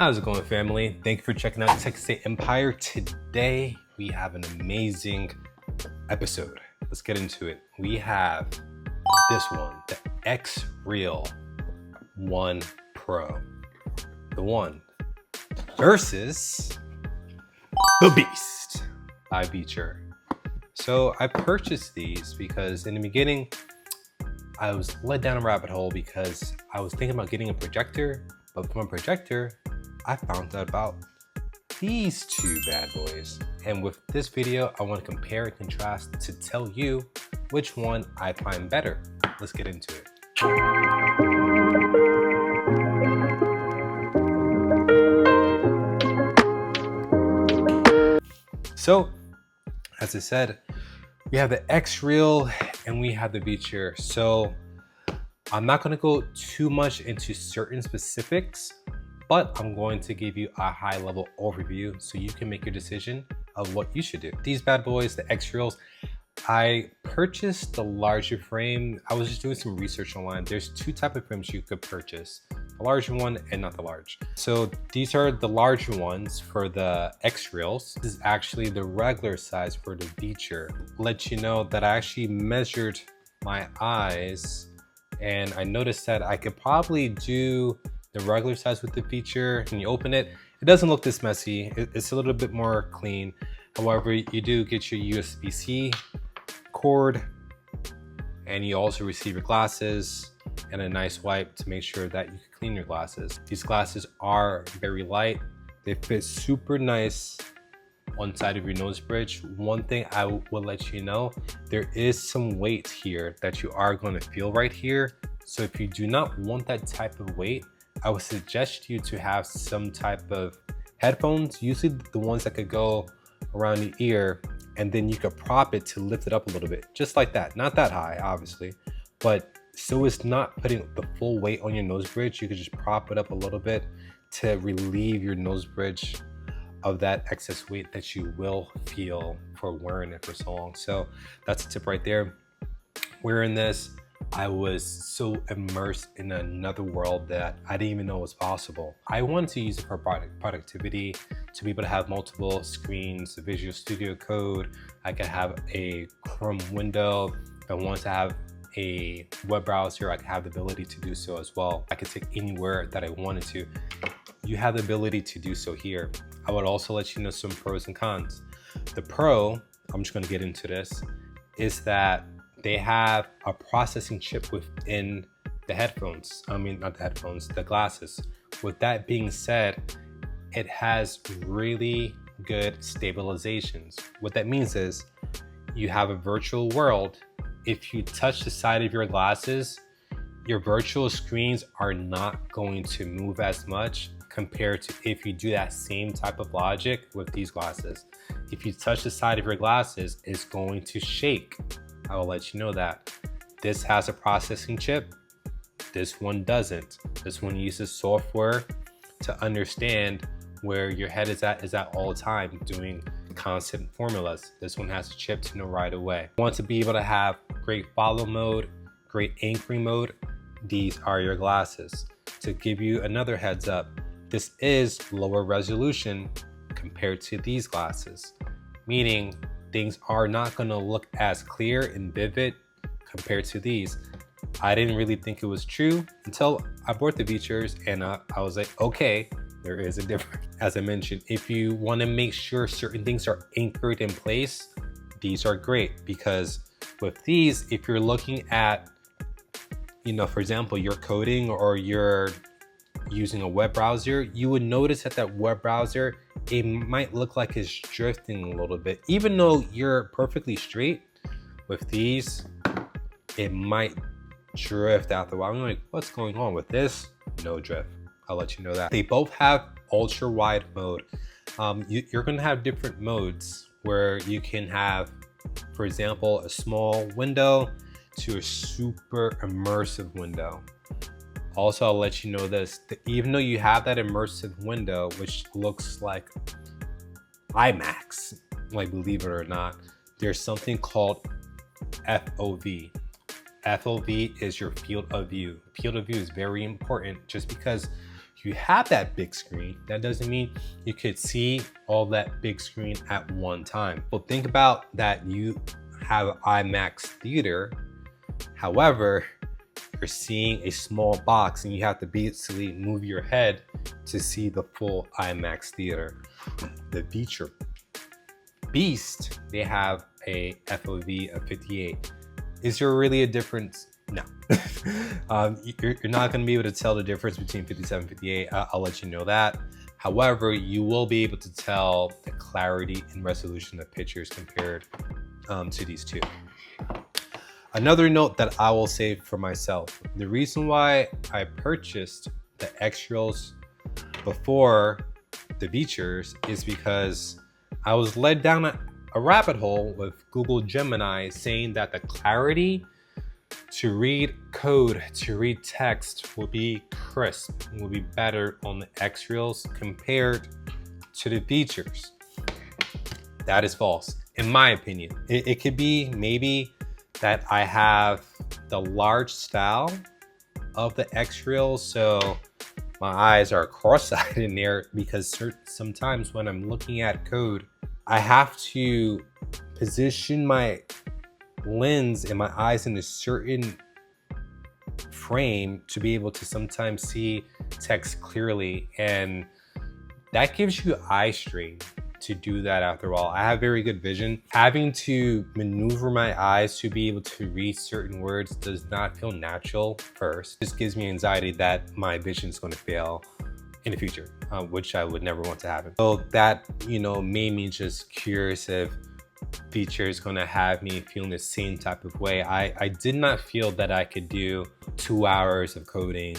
How's it going, family? Thank you for checking out Tech State Empire. Today we have an amazing episode. Let's get into it. We have this one, the XREAL One Pro, the one versus the Beast by Viture. So I purchased these because in the beginning I was led down a rabbit hole because I was thinking about getting a projector, but from a projector I found out about these two bad boys. And with this video, I want to compare and contrast to tell you which one I find better. Let's get into it. So, as I said, we have the XREAL and we have the Viture. So I'm not going to go too much into certain specifics, but I'm going to give you a high level overview so you can make your decision of what you should do. These bad boys, the XREALs, I purchased the larger frame. I was just doing some research online. There's two types of frames you could purchase, the larger one and not the large. So these are the larger ones for the XREALs. This is actually the regular size for the Viture. Let you know that I actually measured my eyes and I noticed that I could probably do the regular size with the Viture. When you open it, it doesn't look this messy. It's a little bit more clean. However, you do get your USB-C cord and you also receive your glasses and a nice wipe to make sure that you can clean your glasses. These glasses are very light. They fit super nice on side of your nose bridge. One thing I will let you know, there is some weight here that you are going to feel right here. So if you do not want that type of weight, I would suggest you to have some type of headphones, usually the ones that could go around the ear, and then you could prop it to lift it up a little bit, just like that. Not that high, obviously, but so it's not putting the full weight on your nose bridge. You could just prop it up a little bit to relieve your nose bridge of that excess weight that you will feel for wearing it for so long. So that's a tip right there. Wearing this, I was so immersed in another world that I didn't even know was possible. I wanted to use it for productivity, to be able to have multiple screens, the Visual Studio Code. I could have a Chrome window. If I wanted to have a web browser, I could have the ability to do so as well. I could take anywhere that I wanted to. You have the ability to do so here. I would also let you know some pros and cons. The pro, I'm just gonna get into this, is that they have a processing chip within the headphones. I mean, not the headphones, the glasses. With that being said, it has really good stabilizations. What that means is you have a virtual world. If you touch the side of your glasses, your virtual screens are not going to move as much compared to if you do that same type of logic with these glasses. If you touch the side of your glasses, it's going to shake. I will let you know that. This has a processing chip. This one doesn't. This one uses software to understand where your head is at all the time, doing constant formulas. This one has a chip to know right away. You want to be able to have great follow mode, great anchoring mode, these are your glasses. To give you another heads up, this is lower resolution compared to these glasses, meaning things are not going to look as clear and vivid compared to these. I didn't really think it was true until I bought the Vitures and I was like, okay, there is a difference. As I mentioned, if you want to make sure certain things are anchored in place, these are great, because with these, if you're looking at, for example, you're coding or you're using a web browser, you would notice that web browser, it might look like it's drifting a little bit. Even though you're perfectly straight, with these, it might drift after a while. I'm like, what's going on with this? No drift. I'll let you know that. They both have ultra wide mode. You're gonna have different modes where you can have, for example, a small window to a super immersive window. Also, I'll let you know this, that even though you have that immersive window, which looks like IMAX, like, believe it or not, there's something called FOV. FOV is your field of view. Field of view is very important just because you have that big screen, that doesn't mean you could see all that big screen at one time. Well, think about that you have IMAX theater. However, you're seeing a small box and you have to basically move your head to see the full IMAX theater. The Viture Beast, they have a FOV of 58. Is there really a difference? No. You're not going to be able to tell the difference between 57 and 58. I'll let you know that. However, you will be able to tell the clarity and resolution of pictures compared to these two. Another note that I will say for myself, the reason why I purchased the XREALs before the Vitures is because I was led down a rabbit hole with Google Gemini saying that the clarity to read code, to read text will be crisp, will be better on the XREALs compared to the Vitures. That is false, in my opinion. It could be maybe that I have the large style of the XREAL, so my eyes are cross-eyed in there, because sometimes when I'm looking at code, I have to position my lens and my eyes in a certain frame to be able to sometimes see text clearly, and that gives you eye strain to do that. After all, I have very good vision. Having to maneuver my eyes to be able to read certain words does not feel natural first. This gives me anxiety that my vision is going to fail in the future, which I would never want to happen. So that, made me just curious if Viture is going to have me feeling the same type of way. I did not feel that I could do 2 hours of coding,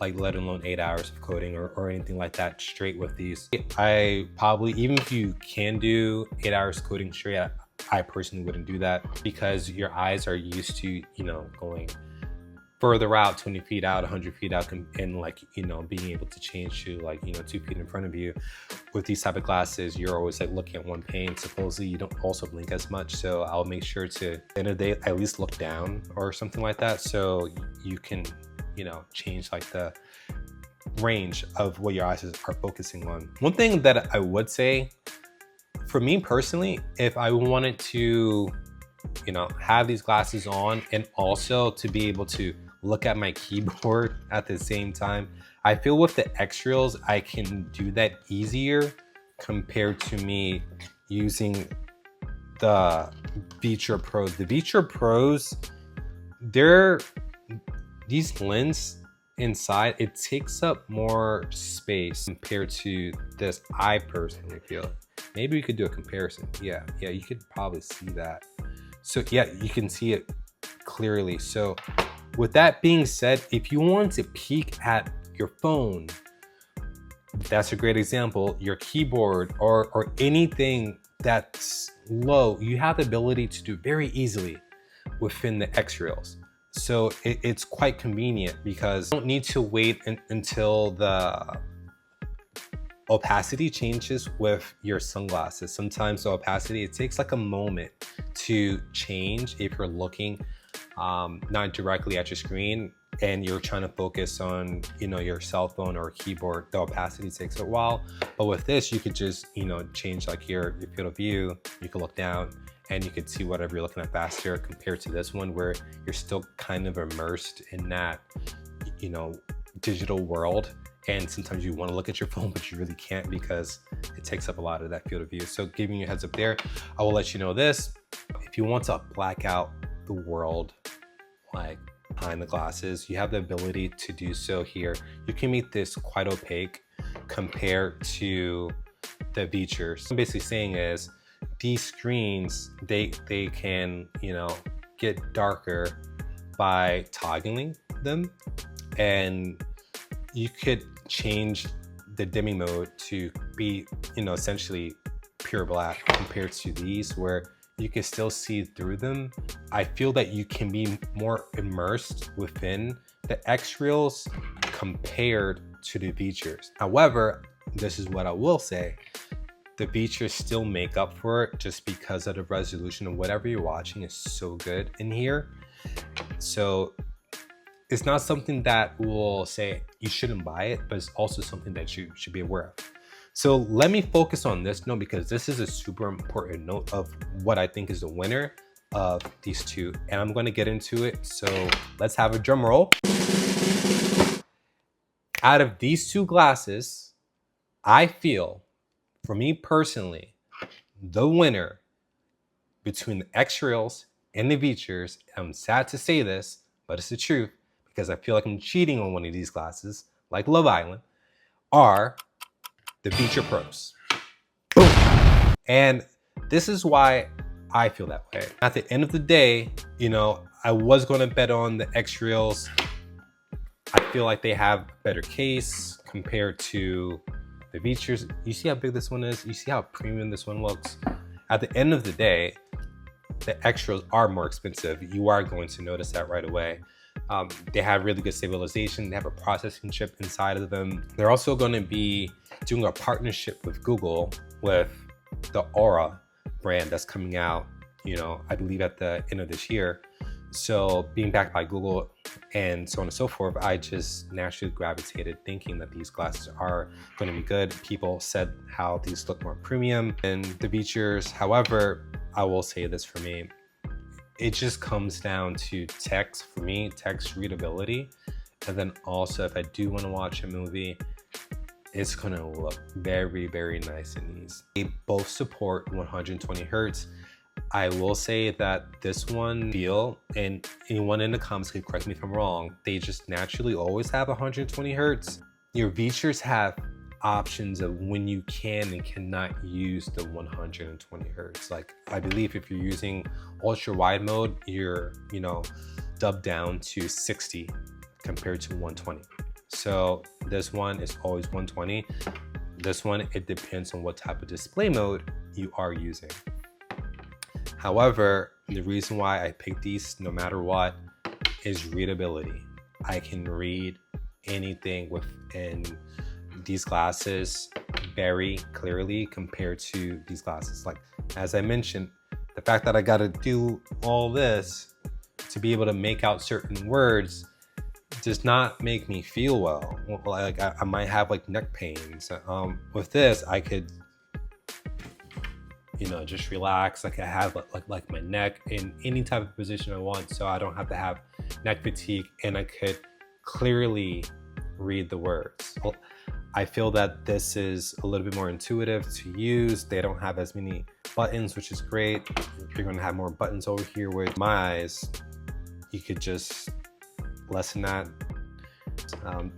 like let alone 8 hours of coding or anything like that straight with these. I probably, even if you can do 8 hours coding straight, I personally wouldn't do that, because your eyes are used to, going further out, 20 feet out, 100 feet out, and being able to change to 2 feet in front of you. With these type of glasses, you're always looking at one pane. Supposedly you don't also blink as much, so I'll make sure to, at the end of the day, at least look down or something like that, so you can change the range of what your eyes are focusing on. One thing that I would say, for me personally, if I wanted to have these glasses on and also to be able to look at my keyboard at the same time, I feel with the XREALs I can do that easier compared to me using the Viture Pros. The Viture Pros, these lenses inside, it takes up more space compared to this. I personally feel. Maybe we could do a comparison. Yeah, you could probably see that. So yeah, you can see it clearly. So with that being said, if you want to peek at your phone, that's a great example. Your keyboard or anything that's low, you have the ability to do very easily within the XREALs. So it's quite convenient, because you don't need to wait until the opacity changes with your sunglasses. Sometimes the opacity, it takes a moment to change if you're looking not directly at your screen and you're trying to focus on your cell phone or keyboard. The opacity takes a while, but with this you could just change your field of view. You can look down and you could see whatever you're looking at faster, compared to this one where you're still kind of immersed in that digital world, and sometimes you want to look at your phone but you really can't because it takes up a lot of that field of view. So giving you a heads up there, I will let you know this: if you want to black out the world behind the glasses, you have the ability to do so here. You can make this quite opaque compared to the Vitures. What I'm basically saying is these screens, they can get darker by toggling them, and you could change the dimming mode to be essentially pure black, compared to these where you can still see through them. I feel that you can be more immersed within the XREALs compared to the Vitures. However, this is what I will say: the Vitures still make up for it, just because of the resolution of whatever you're watching is so good in here. So it's not something that will say you shouldn't buy it, but it's also something that you should be aware of. So let me focus on this note because this is a super important note of what I think is the winner of these two, and I'm going to get into it. So let's have a drum roll. Out of these two glasses, I feel, for me personally, the winner between the XREALs and the Vitures, I'm sad to say this, but it's the truth because I feel like I'm cheating on one of these glasses, like Love Island, are the Viture Pros. Boom! And this is why I feel that way. At the end of the day, you know, I was going to bet on the XREALs. I feel like they have a better case compared to the Vitures. You see how big this one is? You see how premium this one looks? At the end of the day, the XREALs are more expensive. You are going to notice that right away. They have really good stabilization. They have a processing chip inside of them. They're also going to be doing a partnership with Google with the Aura brand that's coming out, you know, I believe at the end of this year. So being backed by Google and so on and so forth, I just naturally gravitated thinking that these glasses are going to be good. People said how these look more premium than the Vitures. However, I will say this for me, it just comes down to text for me, text readability. And then also if I do want to watch a movie, it's going to look very, very nice in these. They both support 120 Hertz. I will say that this one feel, and anyone in the comments can correct me if I'm wrong, they just naturally always have 120 Hertz. Your Vitures have options of when you can and cannot use the 120 Hertz. Like I believe if you're using ultra wide mode, you're, you know, dubbed down to 60 compared to 120. So this one is always 120. This one, it depends on what type of display mode you are using. However, the reason why I picked these no matter what is readability. I can read anything within these glasses very clearly compared to these glasses. Like, as I mentioned, the fact that I got to do all this to be able to make out certain words does not make me feel well. Like I might have like neck pains. With this, I could, you know, just relax. Like I have like my neck in any type of position I want, so I don't have to have neck fatigue, and I could clearly read the words. I feel that this is a little bit more intuitive to use. They don't have as many buttons, which is great. You're gonna have more buttons over here. With my eyes, you could just lessen that.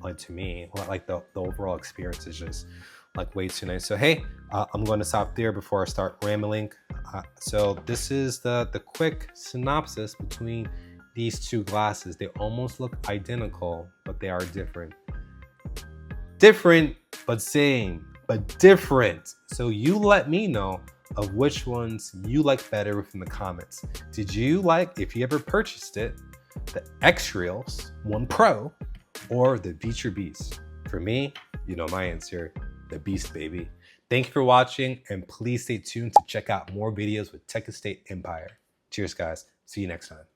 Like to me, like the overall experience is just like way too nice. So hey, I'm going to stop there before I start rambling. So this is the quick synopsis between these two glasses. They almost look identical, but they are different. Different, but same, but different. So you let me know of which ones you like better within the comments. Did you like, if you ever purchased it, the XREALs 1 Pro or the Viture Beast? For me, you know my answer, the Beast, baby. Thank you for watching, and please stay tuned to check out more videos with Tech Estate Empire. Cheers, guys. See you next time.